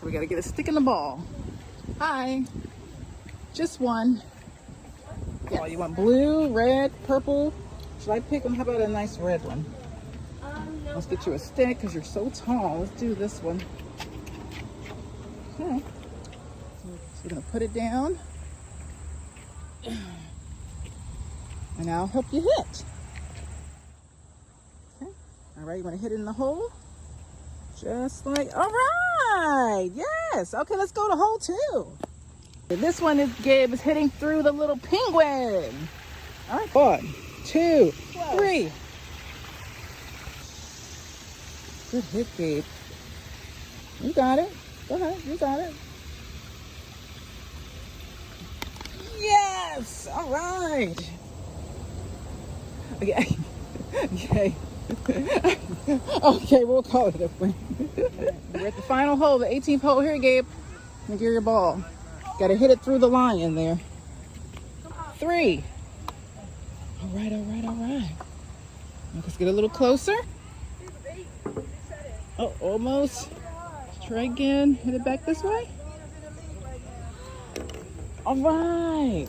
We gotta get a stick in the ball. Hi. Just one. Yeah, you want blue, red, purple? Should I pick them? How about a nice red one? Let's get you a stick because you're so tall. Let's do this one. Okay. So we're gonna put it down. And I'll help you hit. Okay. All right, you want to hit it in the hole? Just like, all right. Yes. Okay, let's go to hole 2. This one is Gabe is hitting through the little penguin. All right. 1, 2, 3. Good hit, Gabe. You got it. Go ahead. You got it. Yes. All right. Okay. Okay. Okay, we'll call it a win. We're at the final hole, the 18th hole. Here, Gabe. Let me get your ball. Got to hit it through the line in there. 3. All right, all right, all right. Let's get a little closer. Oh, almost. Try again. Hit it back this way. All right.